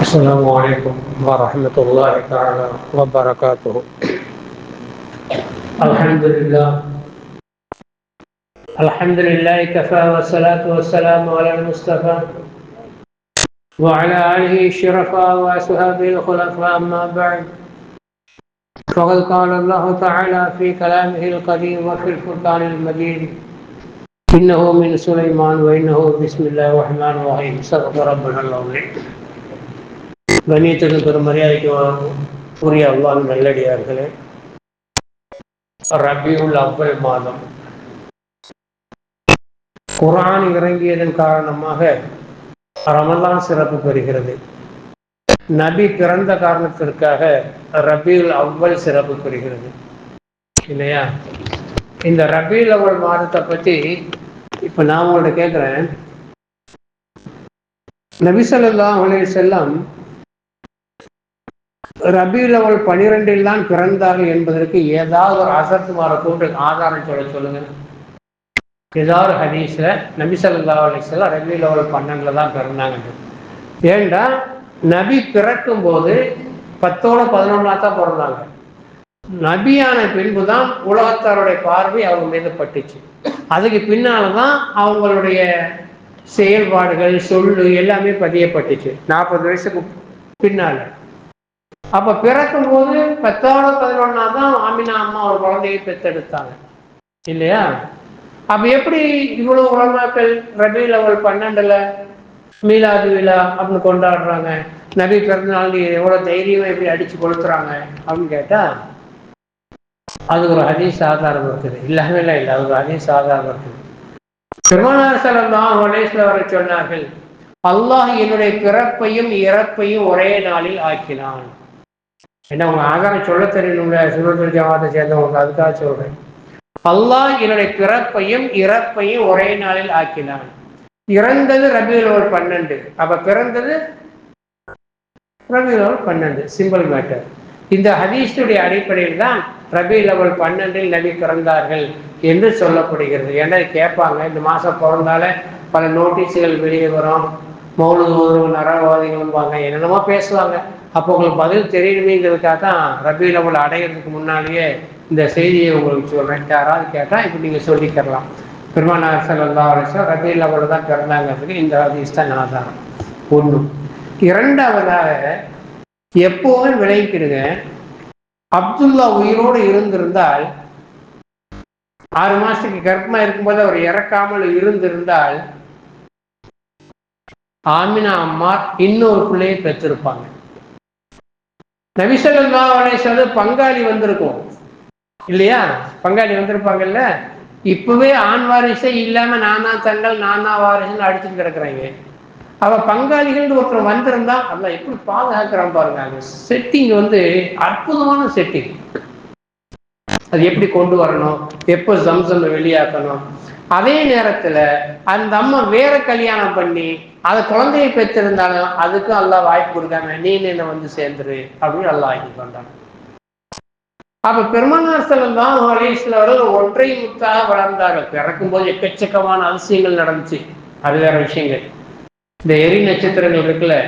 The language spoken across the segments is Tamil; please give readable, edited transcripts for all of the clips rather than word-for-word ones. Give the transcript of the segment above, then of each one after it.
السلام عليكم ورحمة الله تعالى وبركاته. الحمد لله كفى والصلاة والسلام على المصطفى وعلى آله الشرفاء وأصحابه الخلفاء. أما بعد، فقد قال الله تعالى في كلامه القديم وفي الفرقان المجيد: إنه من سليمان وإنه بسم الله الرحمن الرحيم. صدق ربنا العظيم. கண்ணியத்துக்கு பெரும் மரியாதைக்கு உரிய அல்லாஹ்வின் நல்லடியார்களே, ரபியுல் அவ்வல் மாதம் குர்ஆன் இறங்கியதன் காரணமாக ரமலான் சிறப்பு பெறுகிறது. நபி பிறந்த காரணத்திற்காக ரபியுல் அவ்வல் சிறப்பு பெறுகிறது, இல்லையா? இந்த ரபியுல் அவ்வல் மாதத்தை பற்றி இப்போ நான் உங்கள்ட்ட கேட்குறேன். நபி ஸல்லல்லாஹு அலைஹி வஸல்லம் ரபியுல் அவ்வல் 12 தான் பிறந்தார்கள் என்பதற்கு ஏதாவது ஒரு அசத்துமார கூட்டு ஆதாரம் சொல்லுங்க. ஏதாவது ஹதீஸ்ல நபி ஸல்லல்லாஹு அலைஹி வஸல்லம் ரபியுல் அவ்வல் 12 தான் பிறந்தாங்க. ஏண்டா நபி பிறக்கும் போது 10 11 தான் பிறந்தாங்க. நபியான பின்பு தான் உலகத்தாருடைய பார்வை அவங்க மீது பட்டுச்சு. அதுக்கு பின்னால்தான் அவங்களுடைய செயல்பாடுகள் சொல்லு எல்லாமே பதியப்பட்டுச்சு 40 வயசுக்கு பின்னால. அப்ப பிறக்கும் போது 10 11 தான் ஆமினா அம்மா ஒரு குழந்தையை பெற்றெடுத்தாங்க, இல்லையா? அப்ப எப்படி இவ்வளவு உலமாக்கள் ரபியுல் அவ்வல் 12 மீலாது விழா அப்படின்னு கொண்டாடுறாங்க? நபி பிறந்த நாள் எவ்வளவு தைரியமா எப்படி அடிச்சு கொளுத்துறாங்க அப்படின்னு கேட்டா, அது ஒரு ஹதீஸ் ஆதாரம் இருக்குது. இல்லாம இல்லை, அது ஒரு ஹதீஸ் ஆதாரம் இருக்குது. பெருமானார் ஸல்லல்லாஹு அலைஹி வஸல்லம் சொன்னார்கள், அல்லாஹ் என்னுடைய பிறப்பையும் இறப்பையும் ஒரே நாளில் ஆக்கினான். என்ன உங்க ஆதாரம் சொல்ல தெரியணுங்க, சுன்னத்துல் ஜமாத்தை சேர்ந்தவங்க, அதுக்காக சொல்றேன். அல்லாஹ் என்னுடைய பிறப்பையும் இறப்பையும் ஒரே நாளில் ஆக்கினான். இறந்தது ரபியுல் அவ்வல் 12, அப்ப பிறந்தது ரபியுல் அவ்வல் 12. Simple matter. இந்த ஹதீஸுடைய அடிப்படையில் தான் ரபியுல் அவ்வல் 12 நபி பிறந்தார்கள் என்று சொல்லப்படுகிறது. ஏன்னா கேட்பாங்க, இந்த மாசம் பிறந்தால பல நோட்டீஸுகள் வெளியே வரும், மௌலூது நரவாதிகள்வாங்க, என்னென்னமோ பேசுவாங்க. அப்போ உங்களுக்கு பதில் தெரியணுமேங்கிறதுக்காக தான் ரபியுல் அவ்வல் அடைகிறதுக்கு முன்னாலேயே இந்த செய்தியை உங்களுக்கு சொல்றேன். யாராவது கேட்டா இப்படி நீங்க சொல்லிக்கலாம். பெருமானார் ஸல்லல்லாஹு அலைஹி வஸல்லம் ரபியுல் அவ்வல் தான் பிறந்தாங்கிறதுக்கு இந்த ஹதீஸ் தான் ஆதாரம். ஒண்ணு. இரண்டாவதாக, எப்போவும் விளைவிக்கிடுங்க, அப்துல்லா உயிரோடு இருந்திருந்தால், 6 மாசத்துக்கு கர்ப்பமா இருக்கும்போது அவர் இறக்காமல் இருந்திருந்தால், ஆமினா அம்மா இன்னொரு பிள்ளையை பெற்றிருப்பாங்க. நபி ஸல்லல்லாஹு அலைஹி வஸல்லம் பங்காளி வந்திருக்கும், இல்லையா? பங்காளி வந்திருப்பாங்கல்ல. இப்பவே ஆண் வாரிசே இல்லாம நானா தங்கள் நானா வாரிசுன்னு அடிச்சுட்டு கிடக்குறாங்க. அவ பங்காளிகள் ஒருத்தர் வந்திருந்தா அல்லாஹ் எப்படி பாதுகாக்கிறான் பாருங்க. அந்த செட்டிங் அற்புதமான செட்டிங். அது எப்படி கொண்டு வரணும், எப்போ ஜம்சம் வெளியாக்கணும். அதே நேரத்துல அந்த அம்மா வேற கல்யாணம் பண்ணி அதை குழந்தையை பெற்றிருந்தாலும் அதுக்கும் அல்லாஹ் வாய்ப்பு கொடுக்காம நீ என்ன சேர்ந்துரு அப்படின்னு அல்லாஹ் ஆக்கி கொண்டாங்க. அப்ப பெருமானார் ஸல்லல்லாஹு அலைஹி வஸல்லம் அவர்கள் ஒற்றை முத்தாக வளர்ந்தார்கள். பிறக்கும் போது எக்கச்சக்கமான அதிசயங்கள் நடந்துச்சு, அது வேற விஷயங்கள். இந்த எரி நட்சத்திரங்கள் இருக்குல்ல,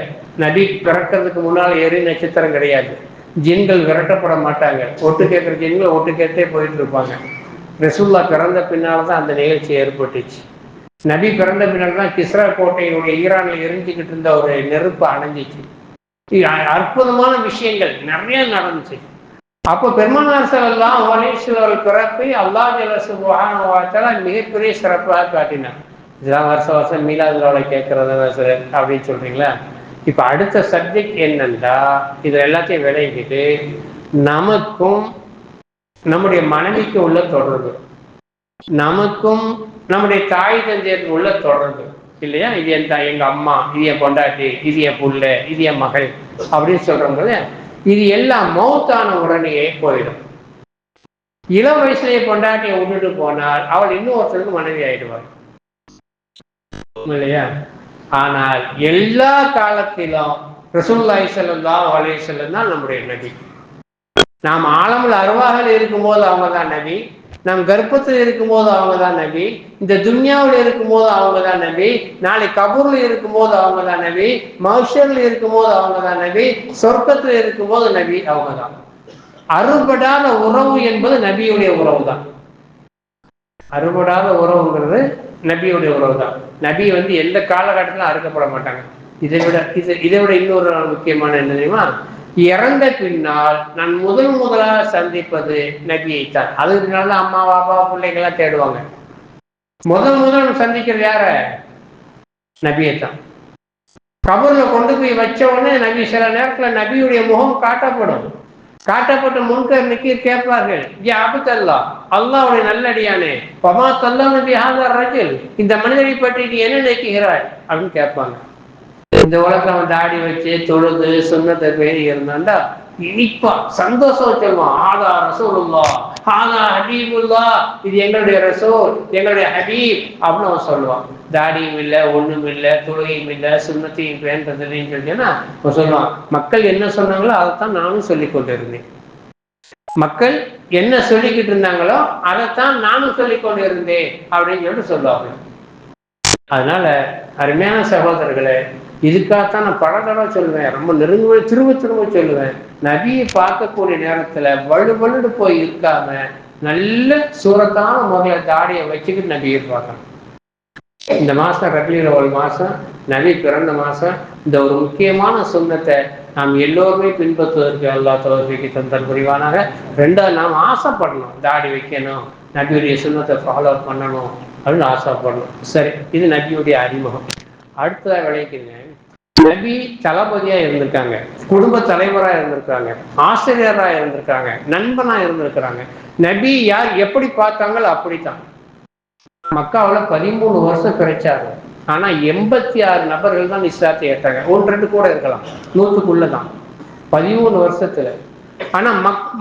நபி பிறக்கிறதுக்கு முன்னால் எரி நட்சத்திரம் கிடையாது. ஜின்கள் விரட்டப்பட மாட்டாங்க. ஒட்டு கேட்கிற ஜின்கள் ஒட்டு கேட்டே போயிட்டு இருப்பாங்க. ரசூலுல்லாஹ் பிறந்த பின்னால்தான் அந்த நிகழ்ச்சி ஏற்பட்டுச்சு. நபி பிறந்த பின்னால் தான் கிஸ்ரா கோட்டையினுடைய ஈரானில் எரிஞ்சுக்கிட்டு இருந்த ஒரு நெருப்பு அணைஞ்சிச்சு. அற்புதமான விஷயங்கள் நிறைய நடந்துச்சு. அப்போ பெருமானார் ஸல்லல்லாஹு அலைஹி வஸல்லம் பிறப்பை அல்லாஹ் ஜல்ல சுப்ஹானஹு வ தஆலா மிகப்பெரிய சிறப்பாக காட்டினார். இதெல்லாம் வருஷம் மீலாது விழாவை கேட்கறது அப்படின்னு சொல்றீங்களா? இப்ப அடுத்த சப்ஜெக்ட் என்னன்னா, இது எல்லாத்தையும் விளைவிக்கிட்டு நமக்கும் நம்முடைய மனைவிக்கு உள்ள தொடர்பு, நமக்கும் நம்முடைய தாய் தந்தையருக்கு உள்ள தொடர்பு, இல்லையா? இது எங்க அம்மா, இது என் பொண்டாட்டி, இது என் புள்ள, இது என் மகள் அப்படின்னு சொல்றவங்க, இது எல்லாம் மௌத்தான உடனேயே போயிடும். இளம் வயசுலேயே பொண்டாட்டியை விட்டுட்டு போனால் அவள் இன்னும் ஒருத்தருக்கு மனைவி ஆயிடுவாள், இல்லையா? ஆனால் எல்லா காலத்திலும் ரசூலுல்லாஹி ஸல்லல்லாஹு அலைஹி வஸல்லம் தான் நம்முடைய நபி. நாம் ஆலமுல் அர்வாஹில் இருக்கும்போது அவங்க தான் நபி, நம் கர்ப்பத்தில் இருக்கும்போது அவங்க தான் நபி, இந்த துன்யாவில் இருக்கும்போது அவங்க தான் நபி, நாளை கபூர்ல இருக்கும்போது அவங்க தான் நபி, மஹ்ஷர்ல இருக்கும்போது அவங்க தான் நபி, சொர்க்கத்தில் இருக்கும்போது நபி அவங்க தான். அறுபடாத உறவு என்பது நபியுடைய உறவு தான். அறுபடாத உறவுங்கிறது நபியுடைய உறவு தான். நபி எந்த காலகட்டத்திலும் அறுக்கப்பட மாட்டாங்க. இதை விட இன்னொரு முக்கியமான என்ன தெரியுமா? இறந்த பின்னால் நான் முதலாக சந்திப்பது நபியை தான். அதுக்கு பின்னால அம்மா பாப்பா பிள்ளைங்கெல்லாம் தேடுவாங்க. முதல் சந்திக்கிறது யார? நபியை தான். கபர்ல கொண்டு போய் வச்ச உடனே நபி சில நேரத்தில் நபியுடைய முகம் காட்டப்பட்ட முன்கர் நிக்கீர் கேட்பார்கள், ஏ அபுதல்லா, அல்லாஹ்வுடைய நல்லடியானே, பமா தல்லா நபி ஹாதர் ரஜுல், இந்த மனிதரை பற்றி நீ என்ன நினைக்கிறாய் அப்படின்னு கேட்பாங்க. இந்த உலகம் தாடி வச்சு தொழுது சுன்னத்தை பேரி இருந்தாண்டா இனிப்பா சந்தோஷம் சொல்லுவான், ஆதா ரசூலுல்லாஹ், ஆதா ஹபீபுல்லா, இது எங்களுடைய ரசூல், எங்களுடைய ஹபீப் அப்படின்னு அவன் சொல்லுவான். தாடியும் இல்லை, ஒண்ணும் இல்லை, தொழுகையும் இல்லை, சுண்ணத்தையும் பேன்றதுன்னு சொல்லினா அவன் சொல்லுவான், மக்கள் என்ன சொன்னாங்களோ அதைத்தான் நானும் சொல்லி கொண்டு இருந்தேன். மக்கள் என்ன சொல்லிக்கிட்டு இருந்தாங்களோ அதைத்தான் நானும் சொல்லி கொண்டு இருந்தேன் அப்படின்னு சொல்லிட்டு சொல்லுவாங்க. அதனால அருமையான சகோதரர்களே, இதுக்காகத்தான் நான் பல தடவை சொல்லுவேன், ரொம்ப திரும்ப சொல்லுவேன், நபியை பார்க்கக்கூடிய நேரத்துல வலுவலுன்னு போய் இருக்காம நல்ல சூரத்தான முறையில தாடியை வச்சுக்கிட்டு நபியை பார்க்கணும். இந்த மாசம் ரபியுல் அவ்வல் மாசம், நபி பிறந்த மாசம். இந்த ஒரு முக்கியமான சுன்னத்தை நாம் எல்லோருமே பின்பற்றுவதற்கு அல்லாஹ் தௌஃபீக் தந்தல் புரிவானாக. ரெண்டாவது, நாம் ஆசைப்படணும், தாடி வைக்கணும், நபியுடைய சுன்னத்தை ஃபாலோ பண்ணணும் அப்படின்னு ஆசைப்படணும். சரி, இது நபியுடைய அறிமுகம். அடுத்ததாக விளைவிக்கிறேன், நபி தளபதியா இருந்திருக்காங்க, குடும்ப தலைவரா இருந்திருக்காங்க, ஆசிரியரா இருந்திருக்காங்க, நண்பனா இருந்திருக்கிறாங்க. நபி யார் எப்படி பார்த்தாங்களோ அப்படித்தான். மக்காவில் 13 வருஷம் கிடைச்சாங்க. ஆனா 86 நபர்கள் தான் இஸ்லாத்தை ஏற்றாங்க. 1-2 கூட இருக்கலாம், 100க்குள்ளதான் 13 வருஷத்துல. ஆனா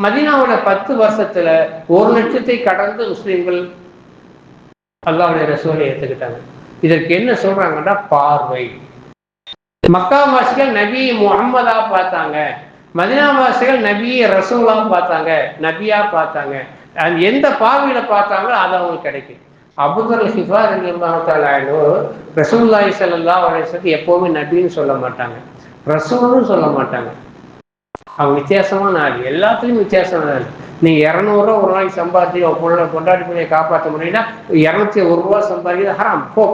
மதீனாவோட 10 வருஷத்துல 1 லட்சத்தை கடந்து முஸ்லிம்கள் அல்லாஹ்வுடைய ரசூலை ஏற்றுக்கிட்டாங்க. இதற்கு என்ன சொல்றாங்கன்னா பார்வை. மக்காவாசிகள் நபி முஹம்மதா பார்த்தாங்க, மதீனாவாசிகள் நபி ரசூலா பார்த்தாங்க, நபியா பார்த்தாங்க. எந்த பார்வையில பார்த்தாங்களோ அது அவங்களுக்கு கிடைக்கும். அபூதர் ஹிஃபார் ரசூலுல்லாஹி ஸல்லல்லாஹு அலைஹி வஸல்லம் எப்பவுமே நபின்னு சொல்ல மாட்டாங்க, ரசூல்னு சொல்ல மாட்டாங்க. அவங்க வித்தியாசமான ஆள், எல்லாத்துலயும் வித்தியாசமான ஆள். நீங்க 200 ரூபா ஒரு நாளைக்கு சம்பாதிச்சு கொண்டாடி பிள்ளையை காப்பாற்ற முடியும்னா 201 ரூபா சம்பாதிக்கிறது ஹராம், போ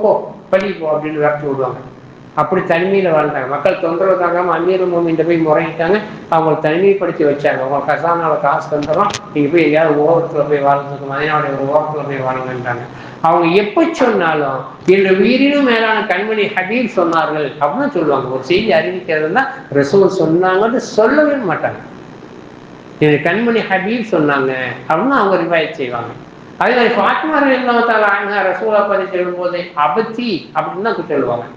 பள்ளி போ அப்படின்னு விரட்டி விடுவாங்க. அப்படி தனிமையில வாழ்ந்தாங்க. மக்கள் தொந்தரவு தாங்காம அமீர் மோமின்ட்ட போய் முறையிட்டாங்க, அவங்களை தனிமைப்படுத்தி வச்சாங்க. அவங்க கசானால காசு தந்துடும், நீங்க போய் எங்கேயாவது ஓரத்துல போய் வாழ்றதுக்கு, மதினாவுடைய ஒரு ஓரத்துல போய் வாழுங்கன்றாங்க. அவங்க எப்ப சொன்னாலும் என்னுடைய உயிரினும் மேலான கண்மணி ஹபீப் சொன்னார்கள் அப்படின்னு சொல்லுவாங்க. ஒரு செய்தி அறிவிக்கிறதுனா ரசூல் சொன்னாங்கன்னு சொல்லவே மாட்டாங்க, என்னுடைய கண்மணி ஹபீப் சொன்னாங்க அப்படின்னு அவங்க ரிவாயத் செய்வாங்க. அதே மாதிரி ஃபாத்திமா ரலியல்லாஹு ரசூலா பத்தி சொல்லும் போது அபத்தி அப்படின்னு தான் சொல்லுவாங்க.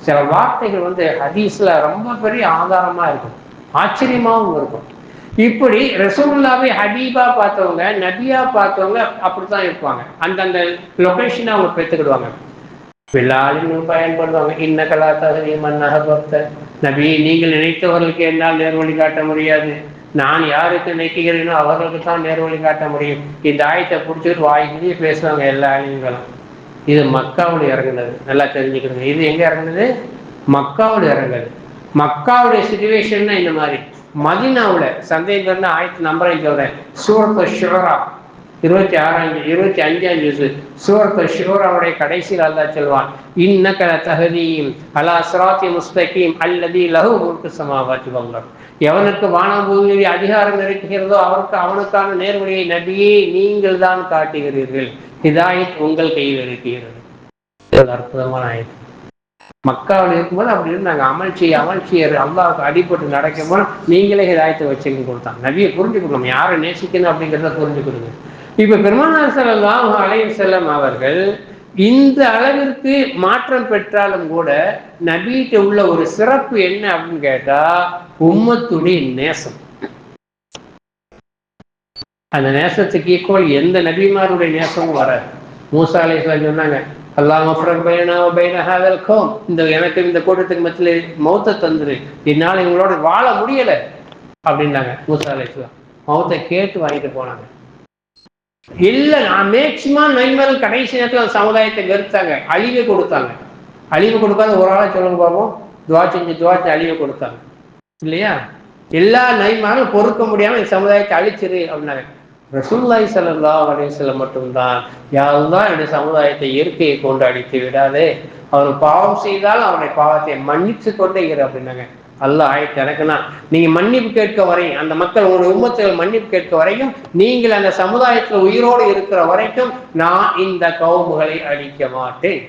சில வார்த்தைகள் ஹதீஸ்ல ரொம்ப பெரிய ஆதாரமா இருக்கும், ஆச்சரியமாவும் இருக்கும். இப்படி ரசூலுல்லாஹ்வை ஹபீபா பார்த்தவங்க, நபியா பார்த்தவங்க அப்படித்தான் இருப்பாங்க. அந்தந்த லொகேஷனை அவங்க பெற்றுக்கிடுவாங்க. பிலாலின் பயன்படுவாங்க, இன்னகலா தஹ்தி மன் அஹபப்த, நபி நீங்கள் நினைத்தவர்களுக்கு என்னால் நேர்வழி காட்ட முடியாது, நான் யாருக்கு நினைக்கிறேனோ அவர்களுக்கு தான் நேர்வழி காட்ட முடியும். இந்த ஆயத்தை பிடிச்சிட்டு வாய்க்கிலேயே பேசுவாங்க எல்லா ஆயங்களும். இது மக்காவுடைய இறங்குனது, நல்லா தெரிஞ்சுக்கணுங்க. இது எங்க இறங்குனது? மக்காவுடைய இறங்குனது. மக்காவுடைய சிச்சுவேஷன்னா இந்த மாதிரி. மதீனாவுல சந்தேகம் ஆயத்து நம்பரை சொல்றேன், சூரத்து ஷுரா 25ஆம் ஜுஸ், சூரத்து ஷுராவுடைய கடைசியில் அல்லாஹ் சொல்வான், இன்னக லதஹ்தீம் அலா ஸிராத்தி முஸ்தகீம் அல்லதீ லஹு முல்கு ஸமாவாத்தி வல் அர்த், எவனுக்கு வானம் பூமியில் அதிகாரம் இருக்கிறதோ அவனுக்கான நேர்வழியை நபியே நீங்கள் தான் காட்டுகிறீர்கள், ஹிதாயத் உங்கள் கையில் இருக்கிறது. அற்புதமான ஆயத்து. மக்காவில் இருக்கும்போது அப்படி இருந்தாங்க, அமல்ச்சியர் அல்லாஹ்வுக்கு அடிபட்டு நடக்கும் போது நீங்களே ஹிதாயத்தை வச்சுன்னு கொடுத்தாங்க. நபியை புரிஞ்சுக்கணும், யாரை நேசிக்கணும் அப்படிங்கிறத புரிஞ்சுக்கணுங்க. இப்ப பெருமானார் ஸல்லல்லாஹு அலைஹி வஸல்லம் அவர்கள் இந்த அளவிற்கு மாற்றம் பெற்றாலும் கூட நபிகிட்ட உள்ள ஒரு சிறப்பு என்ன அப்படின்னு கேட்டா, உம்மத்துடைய நேசம். அந்த நேசத்துக்கு ஈக்குவல் எந்த நபிமாருடைய நேசமும் வராது. மூசா அலைஹிஸ்ஸலாம் சொன்னாங்க, இந்த எனக்கு இந்த கூட்டத்துக்கு மத்தியில் மௌத்தை தந்துரு, என்னால இவங்களோட வாழ முடியல அப்படின்னாங்க. மூசா அலைஹிஸ்ஸலாம் மௌத்தை கேட்டு வாங்கிட்டு போனாங்க. இல்ல, நான் மேக்சிமம் நைமர்கள் கடைசி நேரத்தில் சமுதாயத்தை வெறுத்தாங்க, அழிவை கொடுத்தாங்க. அழிவு கொடுக்காத ஒரு ஆளை சொல்லுங்க பார்ப்போம். துவா செஞ்சு அழிவை கொடுத்தாங்க இல்லையா? எல்லா நைமாரும் பொறுக்க முடியாம இந்த சமுதாயத்தை அழிச்சிரு அப்படின்னாங்க. ரசூலுல்லாஹி ஸல்லல்லாஹு அலைஹி வஸல்லம் மட்டும்தான், யாரெல்லாம் என்னுடைய சமுதாயத்தை இயற்கையை கொண்டு அழித்து விடாதே, அவன் பாவம் செய்தால் அவனை பாவத்தை மன்னிச்சு கொண்டே இரு அப்படின்னாங்க. அல்லாஹ் ஆயிட்டு எனக்குன்னா நீங்க மன்னிப்பு கேட்க வரையும், அந்த மக்கள் ஒரு உம்மத்தில் மன்னிப்பு கேட்க வரையும், நீங்கள் அந்த சமுதாயத்தில் உயிரோடு இருக்கிற வரைக்கும் நான் இந்த கவுமுகளை அழிக்க மாட்டேன்,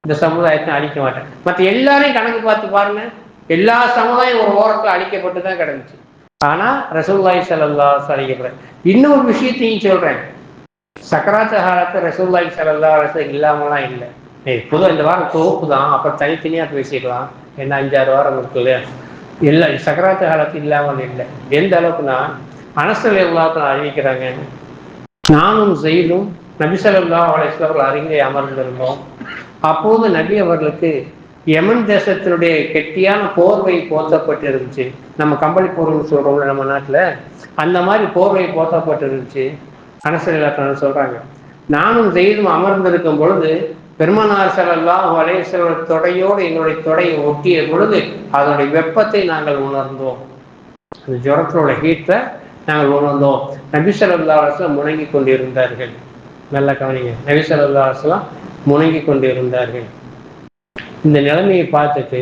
இந்த சமுதாயத்தை அழிக்க மாட்டேன். மற்ற எல்லாரையும் கணக்கு பார்த்து பாருங்க, எல்லா சமுதாயம் ஒரு ஓரத்தில் அழிக்கப்பட்டு தான் கிடந்துச்சு. ஆனா ரசூலுல்லாஹி ஸல்லல்லாஹு அலைஹி வஸல்லம் இன்னொரு விஷயத்தையும் சொல்றேன். சக்கராத்து காலத்தை ரசூலுல்லாஹி ஸல்லல்லாஹு அலைஹி வஸல்லம் இல்லாமலாம் இல்லை. பொதுவாக இந்த வாரம் தொகுப்பு தான், அப்புறம் தனித்தனியாக பேசிக்கலாம். என்ன 5-6 வாரம் இருக்கு இல்லையா? இல்லை, சக்கராத்து காலத்து இல்லாமல் இல்லை. எந்த அளவுக்குன்னா அனஸ் ரலியல்லாஹு அறிவிக்கிறாங்க, நானும் ஜெயிலும் நபி ஸல்லல்லாஹு அலைஹி வஸல்லம் அருகே அமர்ந்திருந்தோம். அப்போது நபி அவர்களுக்கு யமன் தேசத்தினுடைய கெட்டியான போர்வை போர்த்தப்பட்டு இருந்துச்சு. நம்ம கம்பளி போர்வைன்னு சொல்றோம்ல நம்ம நாட்டில், அந்த மாதிரி போர்வை போர்த்தப்பட்டு இருந்துச்சு. அனஸ் ரலியல்லாஹு சொல்றாங்க, நானும் ஜெயிலும் அமர்ந்திருக்கும் பொழுது பெருமானார் ஸல்லல்லாஹு அலைஹி வஸல்லம் தொடையோடு எங்களுடைய தொடையை ஒட்டிய பொழுது அதனுடைய வெப்பத்தை நாங்கள் உணர்ந்தோம். அந்த ஜுரத்தினுடைய ஹீட்டை நாங்கள் உணர்ந்தோம். நபி ஸல்லல்லாஹு அலைஹி வஸல்லம் முணங்கி கொண்டிருந்தார்கள். நல்ல கவனிங்க, நபி ஸல்லல்லாஹு அலைஹி வஸல்லம் முணங்கி கொண்டிருந்தார்கள். இந்த நிலைமையை பார்த்துட்டு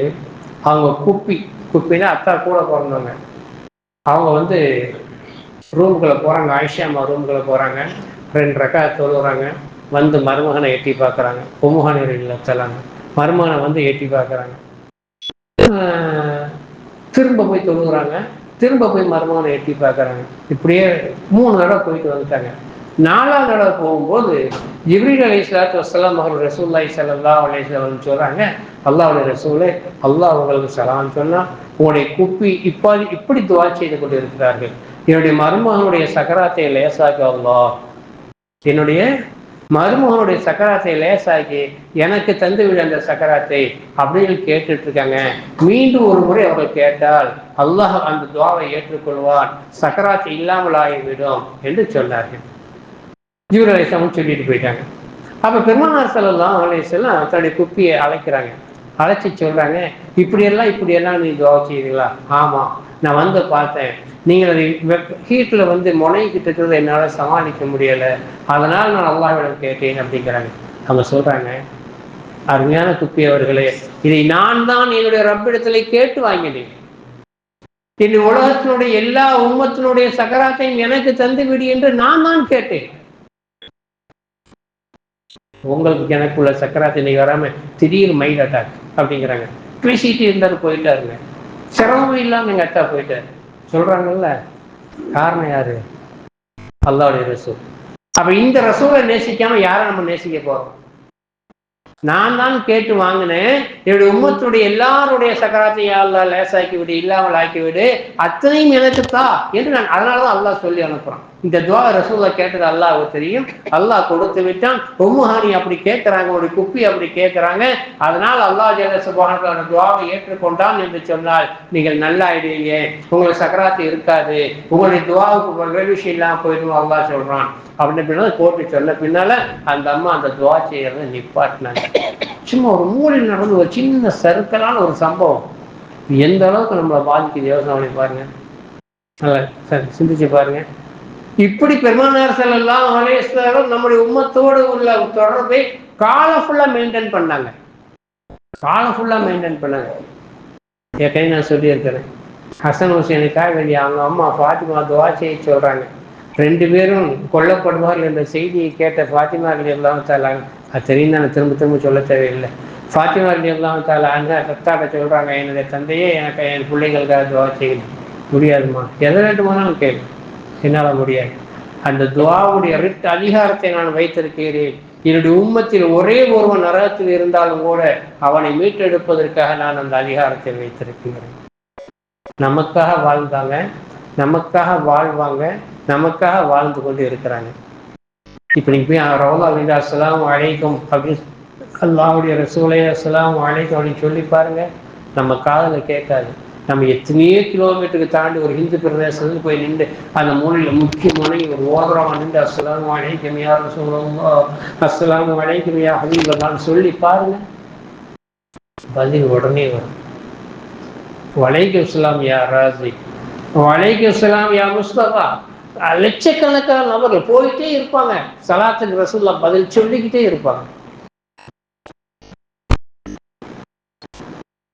அவங்க குப்பினா அத்தா கூட பிறந்தவங்க, அவங்க ரூம்குள்ளே போகிறாங்க. ஆயிஷா அம்மா ரூம்குள்ளே போகிறாங்க, 2 ரக்காத் தொழுகிறாங்க. மருமகனை எட்டி பார்க்குறாங்க. பொம்முகனை இல்லத்தலாங்க மருமகனை எட்டி பார்க்குறாங்க. திரும்ப போய் தொழுகிறாங்க, திரும்ப போய் மருமகனை எட்டி பார்க்குறாங்க. இப்படியே 3 தடவை போயிட்டு வந்துட்டாங்க. 4ஆவது தடவை போகும்போது ஜிப்ரீல் அலைஹிஸ்ஸலாத்து வஸ்ஸலாம் அவர்கள் ரசூலுல்லாஹி ஸல்லல்லாஹு அலைஹி வஸல்லம் சொல்றாங்க, அல்லாஹ்வுடைய ரசூலே, அல்லாஹ் உங்களுக்கு சலாம் சொன்னா உங்களுடைய குப்பி இப்படி துவா செய்து கொண்டு இருக்கிறார்கள், என்னுடைய மருமகனுடைய சக்கராத்தை லேசாக்கி அல்லாஹ், என்னுடைய மருமகனுடைய சக்கராத்தை லேசாக்கி எனக்கு தந்துவிட அந்த சக்கராத்தை அப்படின்னு கேட்டுட்டு இருக்காங்க. மீண்டும் ஒரு முறை அவர்கள் கேட்டால் அல்லாஹ் அந்த துவாவை ஏற்றுக்கொள்வான், சக்கராத்தை இல்லாமல் ஆகிவிடும் என்று சொன்னார்கள். ஜிப்ரீல் அலைஹிஸ்ஸலாம் சொல்லிட்டு போயிட்டாங்க. அப்ப பெருமானார் ஸல்லல்லாஹு அலைஹி வஸல்லம் தன்னுடைய குப்பியை அழைக்கிறாங்க. அழைச்சி சொல்றாங்க, இப்படியெல்லாம் நீ துவா செய்வீங்களா? ஆமா, நான் பார்த்தேன், நீங்கள் அதை ஹீட்டில் முனைக்கிட்டு இருக்கிறத என்னால் சமாளிக்க முடியலை, அதனால் நான் அல்லாஹ்விடம் கேட்டேன் அப்படிங்கிறாங்க. அவங்க சொல்றாங்க, அருமையான குப்பி அவர்களே, இதை நான் தான் என்னுடைய ரப்பிடத்திலே கேட்டு வாங்கினேன். என் உலகத்தினுடைய எல்லா உம்மத்தினுடைய சக்கராத்தையும் எனக்கு தந்து விடு என்று நான் தான் கேட்டேன். உங்களுக்கு எனக்குள்ள சக்கராத்தை இன்னைக்கு வராம திடீர் மைண்ட் அட்டாக் அப்படிங்கிறாங்க. பேசிட்டு இருந்தாரு, போயிட்டாருங்க. சிரமம் இல்லாம எங்க அத்தா போயிட்டாரு சொல்றாங்கல்ல. காரணம் யாரு? அல்லாஹ்வுடைய ரசூல். அப்ப இந்த ரசூலை நேசிக்காம யாரை நம்ம நேசிக்க போறோம்? நான் தான் கேட்டு வாங்கினேன், என்னுடைய உம்மத்துடைய எல்லாருடைய சக்கராத்தையும் அல்லாஹ் லேசாக்கி விடு, இல்லாமல் ஆக்கிவிடு, அத்தனையும் எனக்குத்தா என்று நான் அதனாலதான் அல்லாஹ் சொல்லி அனுப்புறான். இந்த துவா ரசூலா கேட்டது அல்லாஹ்வுக்கு தெரியும், அல்லாஹ் கொடுத்து விட்டான். உம்முஹானி அப்படி கேட்கிறாங்க, ஒரு குப்பி அப்படி கேட்கிறாங்க, அதனால் அல்லாஹ் ஜல்ல சுப்ஹானஹு வ தஆலா துவாவை ஏற்றுக்கொண்டான் என்று சொன்னால் நீங்கள் நல்லா ஆயிடுவீங்க, உங்களுக்கு சக்கராத்து இருக்காது, உங்களுடைய துவாவுக்கு வேல்யூஷன் இல்லாம போயிடும் அல்லாஹ் சொல்றான் அப்படின்னு பின்னால கோர்ட்டு சொன்ன பின்னால அந்த அம்மா அந்த துவா செய்யறத நிப்பாட்டினாங்க. சும்மா ஒரு மூலையில் நடந்து ஒரு சின்ன சர்க்கலான ஒரு சம்பவம் எந்த அளவுக்கு நம்மளை பாதிக்குது யோசனை பண்ணி பாருங்க, சிந்திச்சு பாருங்க. இப்படி பெருமானார் ஸல்லல்லாஹு அலைஹி வஸல்லம் நம்முடைய உம்மத்தோடு உள்ள தொடர்பை காலம் ஃபுல்லா மெயின்டைன் பண்ணாங்க. ஏற்கனவே நான் சொல்லியிருக்கிறேன், ஹசன் ஹுசைனுக்காக வேண்டிய அவங்க அம்மா ஃபாத்திமா துவா செய்ய சொல்றாங்க. 2 பேரும் கொல்லப்படுவார்கள் என்ற செய்தியை கேட்ட ஃபாத்திமா ரலியல்லாஹு தஆலா, அது தெரியும், நான் திரும்ப சொல்ல தேவையில்லை. ஃபாத்திமா ரலியல்லாஹு தஆலா தத்தாட்ட சொல்றாங்க, என்னுடைய தந்தையே எனக்கு என் பிள்ளைகளுக்காக துவா செய்யணும். முடியாதுமா, எதை வேண்டுமானாலும் கேளு, என்னால் முடியாது. அந்த துவாவுடைய ரிட் அதிகாரத்தை நான் வைத்திருக்கிறேன். என்னுடைய உம்மத்தில் ஒரே ஒருவன் நரகத்தில் இருந்தாலும் கூட அவனை மீட்டெடுப்பதற்காக நான் அந்த அதிகாரத்தை வைத்திருக்கிறேன். நமக்காக வாழ்ந்தாங்க, நமக்காக வாழ்வாங்க, நமக்காக வாழ்ந்து கொண்டு இருக்கிறாங்க. இப்ப நீங்க போய் ரவுலா வந்து அஸ்ஸலாமு அலைக்கும் அப்படின்னு அல்லாஹ்வுடைய ரசூலே அஸ்ஸலாமு அலைக்கும் அப்படின்னு சொல்லி பாருங்க, நம்ம காதுல கேட்காது. நம்ம எத்தனையோ கிலோமீட்டருக்கு தாண்டி ஒரு ஹிந்து பிரதேசத்துக்கு போய் நின்று அந்த மூலையில் முக்கிய முனை ஒரு ஓரமாக நின்று அஸ்ஸலாமு அலைக்கும் யா ரசூலல்லாஹ், அஸ்ஸலாமு அலைக்கும் யா ஹபீபல்லாஹ்னு சொல்லி பாருங்க, பதில் உடனே வரும். வலைக்கும் அஸ்ஸலாம் யா ராஸி, வலைக்கும் அஸ்ஸலாம் யா முஸ்தபா. லட்சக்கணக்கான நபர்கள் போயிட்டே இருப்பாங்க, சலாத்துக்கு ரசூலுல்லாஹ் பதில் சொல்லிக்கிட்டே இருப்பாங்க.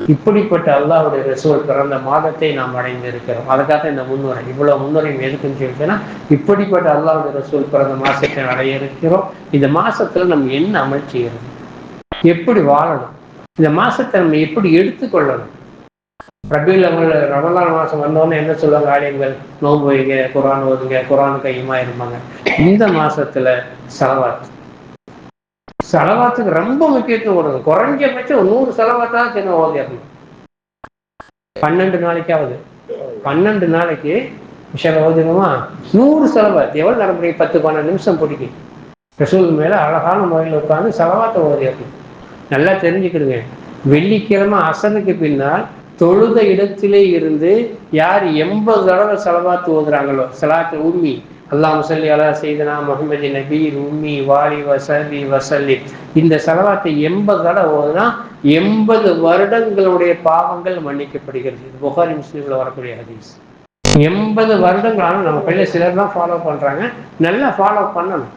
இப்படிப்பட்ட அல்லாஹ்வுடைய ரசூல் பிறந்த மாதத்தை நாம் அடைந்திருக்கிறோம். அதுக்காக இந்த முன்னுரை, இவ்வளவு முன்னுரை எதுக்குன்னு சொல்லிட்டேன்னா, இப்படிப்பட்ட அல்லாஹ்வுடைய ரசூல் பிறந்த மாசத்தை அடைய இருக்கிறோம். இந்த மாசத்துல நம்ம என்ன அமல் செய்யணும், எப்படி வாழணும், இந்த மாசத்தை நம்ம எப்படி எடுத்துக்கொள்ளணும். ரபியுல் அவள் ரமலான் மாசம் வந்தோன்னு என்ன சொல்லுவாங்க ஆலயங்கள், நோன்பு வைங்க, குரான் ஓதுங்க, குரான் கையுமா இருப்பாங்க. இந்த மாசத்துல செலவாத்துக்கு ரொம்ப முக்கியத்துவம் கொடுங்க. குறைஞ்சபட்சம் 100 செலவாத்தா சின்ன ஓதிடணும். 12 நாளைக்காவது, 12 நாளைக்கு விஷயம் ஓதிடுமா, 100 செலவாத்து எவ்வளவு நடமுறை, 10-12 நிமிஷம் பிடிக்கும். ரசூல் மேல அழகான முறையில் உட்காந்து செலவாத்தை ஓதிடணும். நல்லா தெரிஞ்சுக்கிடுங்க, வெள்ளிக்கிழமை அசனுக்கு பின்னால் தொழுத இடத்திலே இருந்து யார் 80 தடவை செலவாத்து ஓதுறாங்களோ, சலாத்து உம்மி, அல்லாஹ் ஸல்லி அலா சையதுனா முஹம்மது நபியில் உம்மி வாலி வஸல்லி வஸல்லி, இந்த செலவாத்தை 80 தடவை ஓதுனா 80 வருடங்களுடைய பாவங்கள் மன்னிக்கப்படுகிறது. இது புகாரி முஸ்லிம்ல வரக்கூடிய ஹதீஸ். 80 வருடங்களான நம்ம பையில சிலர் தான் ஃபாலோ பண்றாங்க, நல்லா ஃபாலோ பண்ணணும்.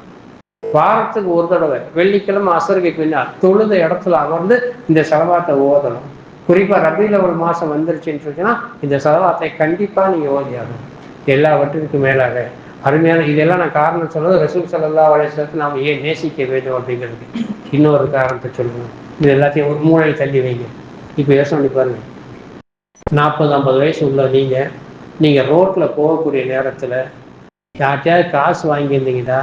வாரத்துக்கு ஒரு தடவை வெள்ளிக்கிழமை அசருக்கு பின்னால் தொழுத இடத்துல அமர்ந்து இந்த செலவாத்தை ஓதணும். குறிப்பா ரபியுல் அவல் மாசம் வந்துருச்சுன்னு சொல்லிச்சுன்னா இந்த செலவாத்தை கண்டிப்பா நீங்க ஓதியாகணும். எல்லாவற்றிற்கும் மேலாக அருமையான, இதெல்லாம் நான் காரணம் சொல்றது ரசூல் ஸல்லல்லாஹு அலைஹி வஸல்லம் நாம் ஏன் நேசிக்க வேண்டும் அப்படிங்கிறது. இன்னொரு காரணத்தை சொல்லுங்க, இது எல்லாத்தையும் ஒரு மூலையில் தள்ளி வைங்க. இப்போ யோசனை பண்ணி பாருங்க, 40-50 வயசு உள்ள நீங்க ரோட்ல போகக்கூடிய நேரத்துல யார்கிட்டயாவது காசு வாங்கியிருந்தீங்கன்னா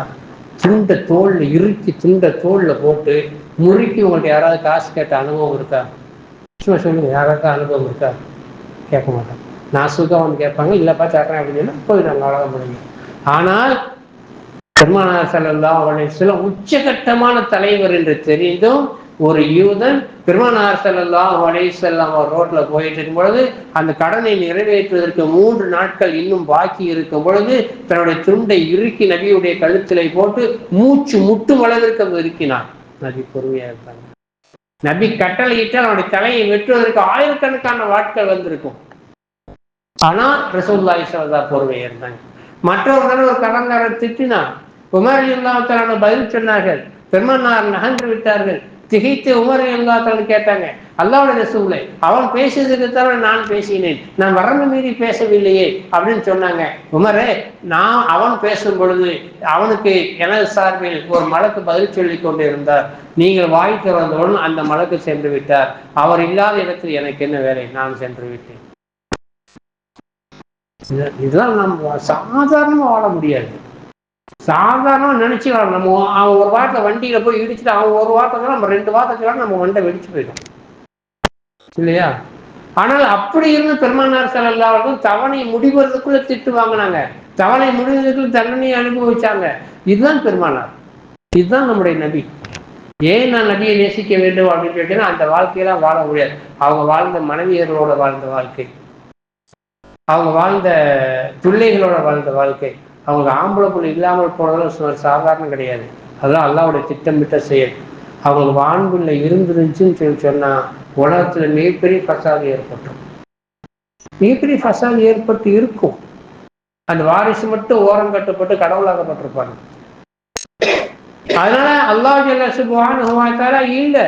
துண்ட தோல்ல இறுக்கி துண்ட தோல்ல போட்டு முறுக்கி உங்கள்கிட்ட யாராவது காசு கேட்ட அனுபவம் இருக்கா? சும்மா சொல்லுங்க, யாராவது அனுபவம் இருக்கா? கேட்க மாட்டாங்க. நான் சுகம் வந்து கேட்பாங்க, இல்லப்பா தர்றேன் அப்படின்னு போயிடுவாங்க, அவ்வளோதான் முடியும். ஆனால் பெருமானார் ஸல்லல்லாஹு அலைஹி வஸல்லம் உச்சகட்டமான தலைவர் என்று தெரிந்தும் ஒரு யூதன் பெருமானார் ஸல்லல்லாஹு அலைஹி வஸல்லம் ரோட்ல போயிட்டு இருக்கும் பொழுது அந்த கடனை நிறைவேற்றுவதற்கு 3 நாட்கள் இன்னும் பாக்கி இருக்கும் பொழுது தன்னுடைய துண்டை இறுக்கி நபியுடைய கழுத்திலை போட்டு மூச்சு முட்டும் அளவிற்கு இருக்கினார். நபி பொறுமையா இருப்பாங்க. நபி கட்டளையிட்டால் அவனுடைய தலையை வெட்டுவதற்கு ஆயிரக்கணக்கான வாட்கள் வந்திருக்கும். ஆனா ரசூலுல்லாஹி ஸல்லல்லாஹு அலைஹி பொறுமையா இருந்தாங்க. மற்றவர்கள் ஒரு கடன்காரர் திட்டினார், உமர் ரலியல்லாஹு தஆலா பதில் சொன்னார்கள். பெருமானார் நகன்று விட்டார்கள். திகைத்து உமர் ரலியல்லாஹு தஆலா கேட்டாங்க, அல்லாஹ்வுடைய ரசூலே, அவன் பேசியதுக்கு தவிர நான் பேசினேன், நான் வரம்பு மீறி பேசவில்லையே அப்படின்னு சொன்னாங்க. உமரே, நான் அவன் பேசும் பொழுது அவனுக்கு எனது சார்பில் ஒரு மலக்கு பதில் சொல்லி கொண்டு இருந்தார். நீங்கள் வாய் திறந்தவுடன் அந்த மலக்கு சென்று விட்டார். அவர் இல்லாத இடத்தில் எனக்கு என்ன வேலை, நான் சென்று விட்டேன். இதெல்லாம் நம்ம சாதாரணமா வாழ முடியாது. சாதாரணமா நினைச்சு நம்ம அவன் ஒரு வாரத்தை வண்டியில போய் இடிச்சுட்டு அவன் ஒரு வாரத்தை நம்ம 2 வாரத்துக்கு நம்ம வண்டை வெடிச்சு போயிடும் இல்லையா? ஆனால் அப்படி இருந்து பெருமானார் ஸல்லல்லாஹு அலைஹி வஸல்லம் தவணை முடிவதற்குள்ள திட்டு வாங்கினாங்க, தவணை முடிவதற்குள்ள தண்டனை அனுபவிச்சாங்க. இதுதான் பெருமானார், இதுதான் நம்முடைய நபி. ஏன் நான் நபியை நேசிக்க வேண்டும் அப்படின்னு கேட்டீங்கன்னா, அந்த வாழ்க்கையெல்லாம் வாழ முடியாது. அவங்க வாழ்ந்த மனைவியர்களோட வாழ்ந்த வாழ்க்கை, அவங்க வாழ்ந்த பிள்ளைகளோட வாழ்ந்த வாழ்க்கை, அவங்க ஆம்பளை புள்ளி இல்லாமல் போனதும் சாதாரணம் கிடையாது. அதெல்லாம் அல்லாஹ்வுடைய திட்டமிட்ட செயல். அவங்க வான்பிள்ளை இருந்துருந்துச்சுன்னு சொன்னா உலகத்துல மிகப்பெரிய ஃபசாது ஏற்பட்டுரும், மிகப்பெரிய ஃபசாது ஏற்பட்டு இருக்கும். அந்த வாரிசு மட்டும் ஓரம் கட்டப்பட்டு கடவுளாகப்பட்டிருப்பாங்க. அதனால அல்லாஹ் ஜல்ல சுப்ஹானஹு வ தஆலா இல்லை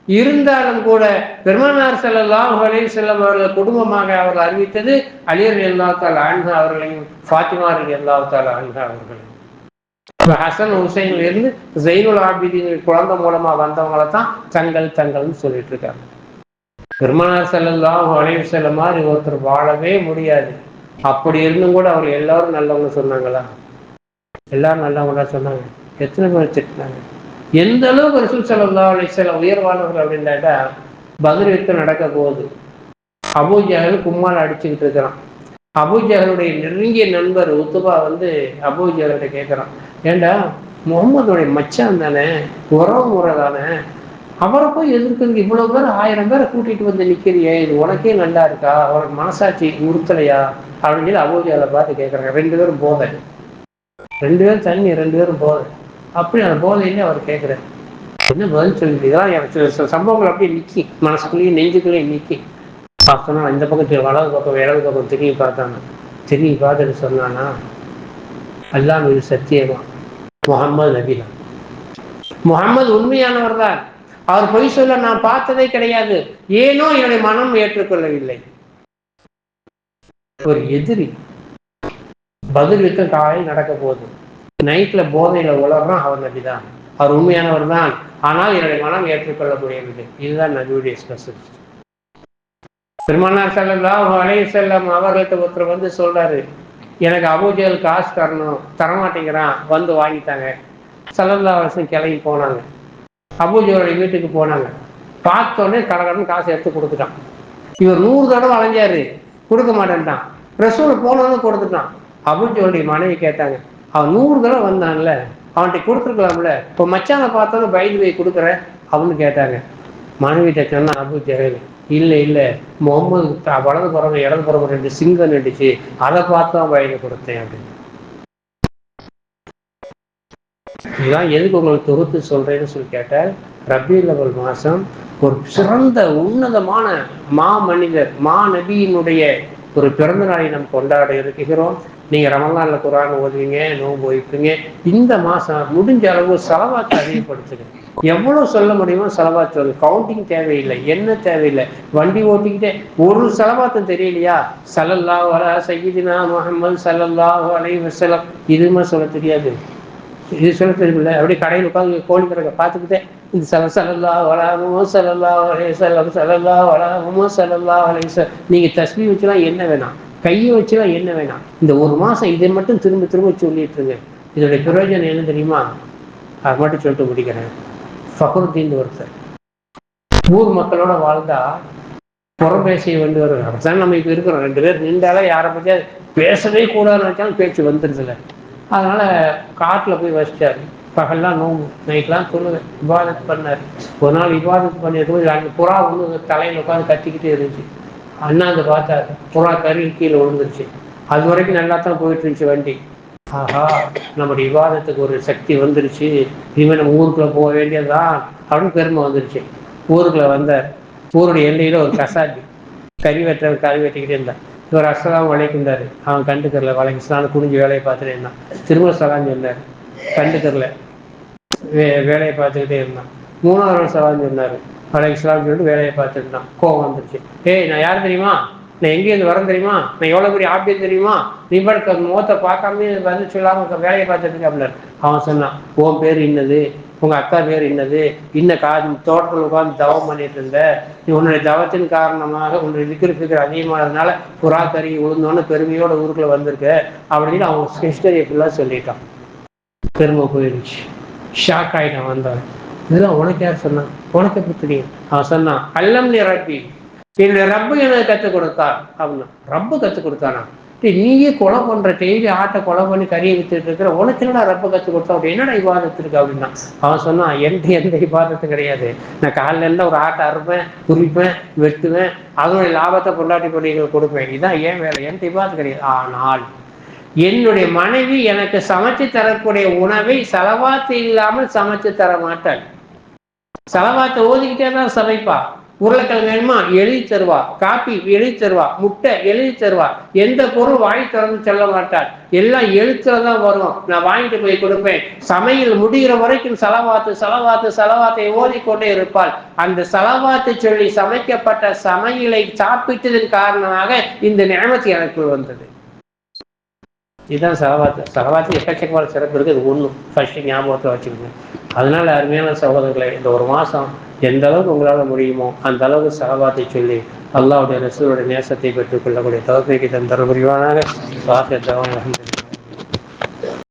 இருந்தாலும் கூட பெருமானார் ஸல்லல்லாஹு அலைஹி வஸல்லம் அவர்கள் குடும்பமாக அவர்கள் அறிவித்தது அலி ரலியல்லாஹு தஆலா அன்ஹு அவர்களையும் ஃபாத்திமா ரலியல்லாஹு தஆலா அன்ஹா அவர்களையும். ஹசன் ஹுசைன்ல இருந்து ஸைனுல் ஆபிதீன் குழந்தை மூலமா வந்தவங்களை தான் தங்கள்னு சொல்லிட்டு இருக்காங்க. பெருமானார் ஸல்லல்லாஹு அலைஹி வஸல்லம் மாதிரி ஒருத்தர் வாழவே முடியாது. அப்படி இருந்தும் கூட அவர் எல்லாரும் நல்லவங்க சொன்னாங்களா? எல்லாரும் நல்லவங்களா சொன்னாங்க? எத்தனை பேர் திட்டினாங்க? எந்த அளவுக்கு ரசூல் ஸல்லல்லாஹு அலைஹி வஸல்லம் உயர்வானவர்கள் அப்படின்னாட்டா, பத்ர் யுத்தம் நடக்க போகுது. அபூ ஜஹல் கும்மால் அடிச்சுக்கிட்டு இருக்கிறான். அபூ ஜஹலுடைய நெருங்கிய நண்பர் உத்துபா வந்து அபூ ஜஹல்கிட்ட கேட்குறான், ஏண்டா முகம்மதுடைய மச்சான் தானே, உறவு முறை தானே, அவரை போய் எதிர்க்கிறதுக்கு இவ்வளவு பேர் 1000 பேரை கூட்டிட்டு வந்து நிக்கிறியே, இது உனக்கே நல்லா இருக்கா, அவருக்கு மனசாட்சி உறுத்தலையா அப்படின்னு சொல்லி அபூஜஹலை பார்த்து கேட்கறாங்க. 2 பேரும் போதை, 2 பேரும் தண்ணி, 2 பேரும் போதை. அப்படி அந்த போதையிலே அவர் கேட்கிறார். என்ன பதில் சொல்லிட்டு இதெல்லாம் எனக்கு சம்பவங்கள் அப்படியே நிக்கி மனசுக்குள்ளேயே நெஞ்சுக்குள்ளேயே நிக்கி. பார்த்தோன்னா இந்த பக்கம் வலது பக்கம் இடது பக்கம் திரும்பி பார்த்தாங்க. திரும்பி பார்த்துட்டு சொன்னானா, அல்லாஹ் மீது சத்தியமா முகம்மது நபிதான், முகம்மது உண்மையானவர் தான், அவர் பொய் சொல்ல நான் பார்த்ததே கிடையாது, ஏனோ என்னுடைய மனம் ஏற்றுக்கொள்ளவில்லை. ஒரு எதிரி பதிலுக்கு காலையில் நடக்க போகுது, நைட்ல போதையில உலகம் அவர் நபிதான், அவர் உண்மையானவர் தான், ஆனால் என்னுடைய மனம் ஏற்றுக்கொள்ள முடியவில்லை. இதுதான் நபியுடைய ஸ்பெஷல். பெருமானார் ஸல்லல்லாஹு அலைஹி வஸல்லம் அவர்கள்ட்ட ஒருத்தர் வந்து சொல்றாரு, எனக்கு அபூஜஹல் காசு தரணும், தரமாட்டேங்கிறான், வந்து வாங்கிட்டாங்க. ஸல்லல்லாஹு அலைஹி வஸல்லம் கிளம்பி போனாங்க, அபூஜஹலுடைய வீட்டுக்கு போனாங்க. பார்த்தோன்னே கடகடன் காசு எடுத்து கொடுத்துட்டான். இவர் 100 தடவை அலைஞ்சாரு, கொடுக்க மாட்டேன்ட்டான். ரசூல் போனோன்னு கொடுத்துட்டான். அபூஜஹலுடைய மனைவி கேட்டாங்க, அவன் 100 தடவை வந்தான்ல, அவன்கிட்ட கொடுத்துருக்கலாம்ல, இப்போ மச்சானை பார்த்தோன்னு பயந்து போய் கொடுக்குற அப்படின்னு கேட்டாங்க. மனைவிட்ட சொன்னா அபூஜஹல், இல்லை இல்லை, முகமது வலது புறம் இடது புறம் 2 சிங்கம் நடிச்சு, அதை பார்த்து தான் பயந்து கொடுத்தேன் அப்படின்னு. இதுதான் எதுக்கு உங்களுக்கு தொகுத்து சொல்றேன்னு சொல்லி கேட்டால், ரபீஉல் அவ்வல் மாசம் ஒரு சிறந்த உன்னதமான மா மனிதர் மா நபியினுடைய ஒரு பிறந்த நாளை நாம் கொண்டாட இருக்கிறோம். நீங்க ரமலான்ல குர்ஆன் ஓதுவீங்க, நோன்பு வைப்பீங்க. இந்த மாசம் முடிஞ்ச அளவு ஸலவாத் அதிகப்படுத்துங்க. எவ்வளவு சொல்ல முடியுமோ ஸலவாத் சொல்லு. கவுண்டிங் தேவையில்லை, என்ன தேவையில்லை. வண்டி ஓட்டிக்கிட்டே ஒரு ஸலவாத்தும் தெரியலையா, ஸல்லல்லாஹு அலா சய்யிதினா முஹம்மது ஸல்லல்லாஹு அலைஹி வஸல்லம், இதுமா சொல்ல தெரியாது, இது சொல்ல தெரியுமில்ல. அப்படியே கடையில் உட்காந்து கோழி கறக்க பார்த்துக்கிட்டே இந்த ஸல்லல்லாஹு அலா முஹம்மது ஸல்லல்லாஹு அலைஹி வஸல்லம் ஸல்லல்லாஹு அலா முஹம்மது ஸல்லல்லாஹு அலைஹி வஸல்லம். நீங்க தஸ்பீஹ் வச்சுலாம் என்ன வேணாம், கையை வச்சுலாம் என்ன வேணாம். இந்த ஒரு மாசம் இதை மட்டும் திரும்ப திரும்ப சொல்லிட்டு இருங்க. இதோடைய பிரயோஜனம் என்ன தெரியுமா? அது மட்டும் சொல்லிட்டு முடிக்கிறேன். ஃபக்ருத்தீன் ஒருத்தர் ஊர் மக்களோட வாழ்ந்தா புறம்பேசிய வந்து வருவாங்க. அப்படித்தான் நம்ம இப்ப இருக்கிறோம். 2 பேர் நின்றாலே யாரை பத்தியா பேசவே கூடாதுன்னு நினைச்சாலும் பேச்சு வந்துருதுல. அதனால காட்டுல போய் வசிச்சாரு. பகல்லாம் நோம்பு, நைட்லாம் தொழுது இபாதத் பண்ணார். ஒரு நாள் இபாதத் பண்ணிட்டு அங்கே புறா வந்து தலையில உட்காந்து கத்திக்கிட்டே இருந்துச்சு. அண்ணாந்து பார்த்தாரு, புறா கறி கீழே விழுந்துருச்சு. அது வரைக்கும் நல்லா தான் போயிட்டு இருந்துச்சு வண்டி. ஆஹா, நம்முடைய விவாதத்துக்கு ஒரு சக்தி வந்துருச்சு, இனிமேல் நம்ம ஊருக்குள்ள போக வேண்டியதுதான் அப்படின்னு பெருமை வந்துருச்சு. ஊருக்குள்ள வந்தார். ஊருடைய எல்லையில ஒரு கசாபி கறி வெட்டிக்கிட்டே இருந்தான். இவர் அஸ்ஸலாமு அலைக்கும்ந்தாரு. அவன் கண்டுக்கறல, வலைக்குஸ்லான்னு குனிஞ்சு வேலையை பார்த்துட்டே இருந்தான். திரும்ப சலாம் சொன்னார், கண்டுக்கறல, வேலையை பார்த்துக்கிட்டே இருந்தான். 3வது சலாம் சொன்னாரு, வலைக்குஸ்லாம் சொல்லிட்டு வேலையை பார்த்துட்டு இருந்தான். கோவம் வந்துருச்சு. ஏய், நான் யார் தெரியுமா, நான் எங்கேயிருந்து வரேன் தெரியுமா, நான் எவ்வளவு பெரிய ஆபியர் தெரியுமா, நீ படுக்க முகத்தை பார்க்காம வந்து சொல்லாம வேலையை பார்த்துட்டு அப்படின்னாரு. அவன் சொன்னான், உன் பேர் இன்னது, உங்க அக்கா பேர் இன்னது, இன்ன தோட்டத்தில் உட்காந்து தவம் பண்ணிட்டு இருந்த, நீ உன்னுடைய தவத்தின் காரணமாக உன்னுடைய ஃபிக்ர் அதிகமானதுனால புறா கறி உளுந்தோன்னு பெருமையோட ஊருக்குள்ள வந்திருக்க அப்படின்னு அவன் ஹிஸ்டரி ஃபுல்லாக சொல்லிட்டான். பெருமை போயிருச்சு. ஷாக் ஆயிட்டான். வந்தான், இதெல்லாம் உனக்கு யார் சொன்னான், உனக்கு எப்படி தெரியும்? அவன் சொன்னான், அல்லம் நீ ரப்பி, என்னுடைய ரப்பு எனக்கு கற்றுக் கொடுத்தான் அப்படின்னா. ரப்பு கற்றுக் கொடுத்தானா? நீயே கொலை பண்ற, டெய்லி ஆட்டை கொலை பண்ணி கறியை வித்துட்டு இருக்கிற, உனக்கு என்னடா ரப்ப கற்றுக் கொடுத்தா, அப்படி என்னடா இபாதத்து இருக்கு அப்படின்னா. அவன் சொன்னான், எந்த இபாதத்தும் கிடையாது, நான் காலையில இருந்தா ஒரு ஆட்டை அறுப்பேன், குறிப்பேன், வெட்டுவேன், அதனுடைய லாபத்தை பொண்டாட்டி பொண்ணுங்களுக்கு கொடுப்பேன், இதுதான் ஏன் வேலை, எந்த இபாதத்து கிடையாது. ஆனால் என்னுடைய மனைவி எனக்கு சமைச்சு தரக்கூடிய உணவை ஸலவாத்து இல்லாமல் சமைச்சு தர மாட்டாள். ஸலவாத்தை ஓதிக்கிட்டே தான் சமைப்பா. உருளைக்கிழங்கு வேணுமா எழுதி தருவா, காப்பி எழுதி தருவா, முட்டை எழுதி தருவா, எந்த பொருள் வாங்கி திறந்து சொல்ல மாட்டாள், எல்லாம் எழுத்துலதான் வரும், நான் வாங்கிட்டு போய் கொடுப்பேன். சமையல் முடிகிற வரைக்கும் ஸலவாத்தை ஓதிக்கொண்டே இருப்பாள். அந்த ஸலவாத்தை சொல்லி சமைக்கப்பட்ட சமையலை சாப்பிட்டதன் காரணமாக இந்த நியமத்து எனக்குள் வந்தது. இதுதான் ஸலவாத்து எக்கச்சக்கமான சிறப்பு இருக்கு. இது ஒன்றும் ஃபர்ஸ்ட் ஞாபகத்தில் வச்சுக்கோங்க. அதனால அருமையான சகோதரர்களை, இந்த ஒரு மாசம் எந்த அளவுக்கு உங்களால் முடியுமோ அந்த அளவுக்கு ஸலவாத்தை சொல்லி அல்லாஹ்வுடைய ரசூலுடைய நேசத்தை பெற்றுக் கொள்ளக்கூடிய தௌஃபீக் தந்தருள் புரிவானாக.